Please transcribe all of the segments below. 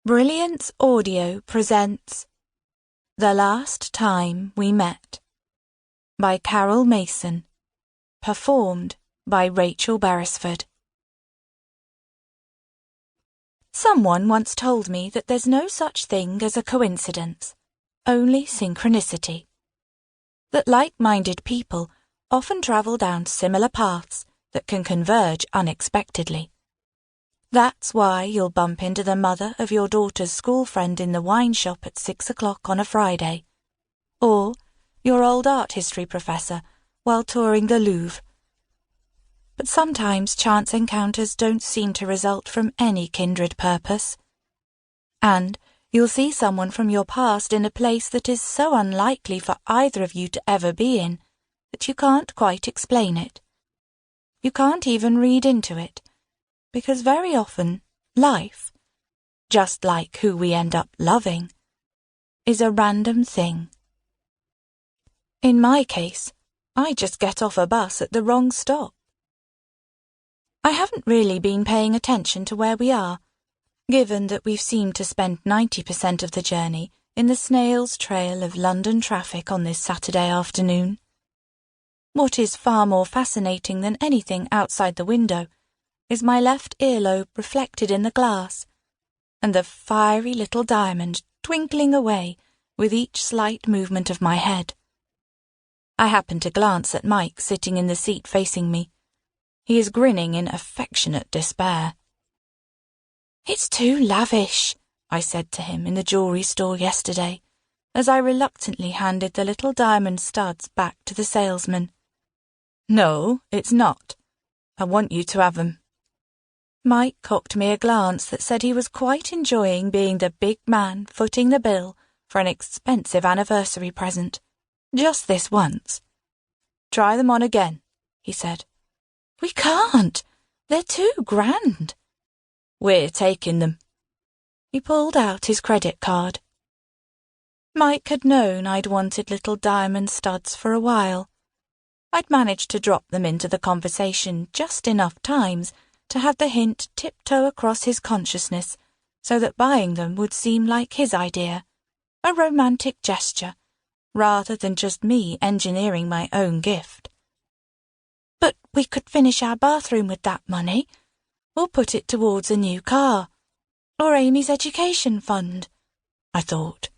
Brilliance Audio presents The Last Time We Met by Carol Mason, performed by Rachel Beresford. Someone once told me that there's no such thing as a coincidence, only synchronicity. That like-minded people often travel down similar paths that can converge unexpectedly. That's why you'll bump into the mother of your daughter's school friend in the wine shop at 6 o'clock on a Friday, or your old art history professor while touring the Louvre. But sometimes chance encounters don't seem to result from any kindred purpose. And you'll see someone from your past in a place that is so unlikely for either of you to ever be in that you can't quite explain it. You can't even read into it. Because very often, life, just like who we end up loving, is a random thing. In my case, I just get off a bus at the wrong stop. I haven't really been paying attention to where we are, given that we've seemed to spend 90% of the journey in the snail's trail of London traffic on this Saturday afternoon. What is far more fascinating than anything outside the window is my left earlobe reflected in the glass, and the fiery little diamond twinkling away with each slight movement of my head. I happen to glance at Mike sitting in the seat facing me. He is grinning in affectionate despair. "It's too lavish," I said to him in the jewellery store yesterday, as I reluctantly handed the little diamond studs back to the salesman. "No, it's not. I want you to have 'em." Mike cocked me a glance that said he was quite enjoying being the big man footing the bill for an expensive anniversary present, just this once. "Try them on again," he said. "We can't. They're too grand." "We're taking them." He pulled out his credit card. Mike had known I'd wanted little diamond studs for a while. I'd managed to drop them into the conversation just enough times to have the hint tiptoe across his consciousness so that buying them would seem like his idea, a romantic gesture, rather than just me engineering my own gift. "But we could finish our bathroom with that money, or put it towards a new car, or Amy's education fund," I thought.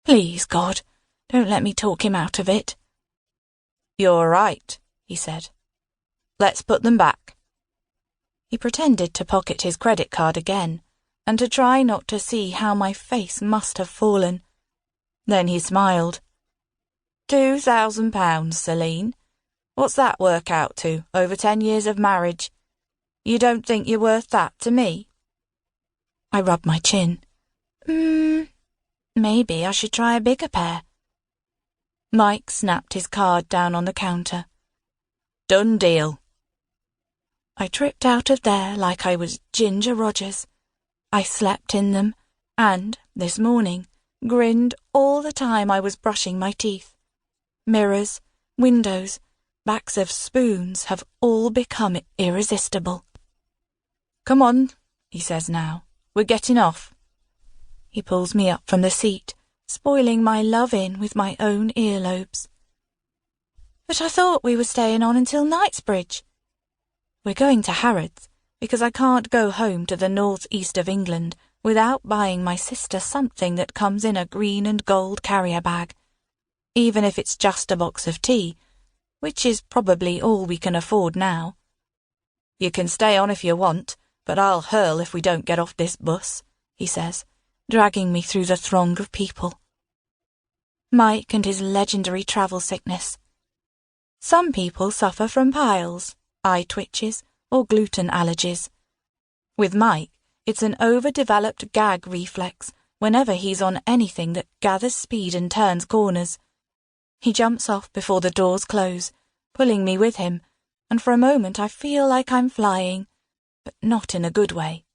Please, God, don't let me talk him out of it. "You're right," he said. "Let's put them back." He pretended to pocket his credit card again, and to try not to see how my face must have fallen. Then he smiled. £2,000, Celine. What's that work out to, over 10 years of marriage? You don't think you're worth that to me?" I rubbed my chin. Maybe I should try a bigger pair." Mike snapped his card down on the counter. "Done deal." I tripped out of there like I was Ginger Rogers. I slept in them, and, this morning, grinned all the time I was brushing my teeth. Mirrors, windows, backs of spoons have all become irresistible. "Come on," he says now. "We're getting off." He pulls me up from the seat, spoiling my love-in with my own earlobes. "But I thought we were staying on until Knightsbridge." "We're going to Harrods, because I can't go home to the north-east of England without buying my sister something that comes in a green and gold carrier bag, even if it's just a box of tea, which is probably all we can afford now. You can stay on if you want, but I'll hurl if we don't get off this bus," he says, dragging me through the throng of people. Mike and his legendary travel sickness. Some people suffer from piles, eye twitches, or gluten allergies. With Mike, it's an overdeveloped gag reflex whenever he's on anything that gathers speed and turns corners. He jumps off before the doors close, pulling me with him, and for a moment I feel like I'm flying, but not in a good way.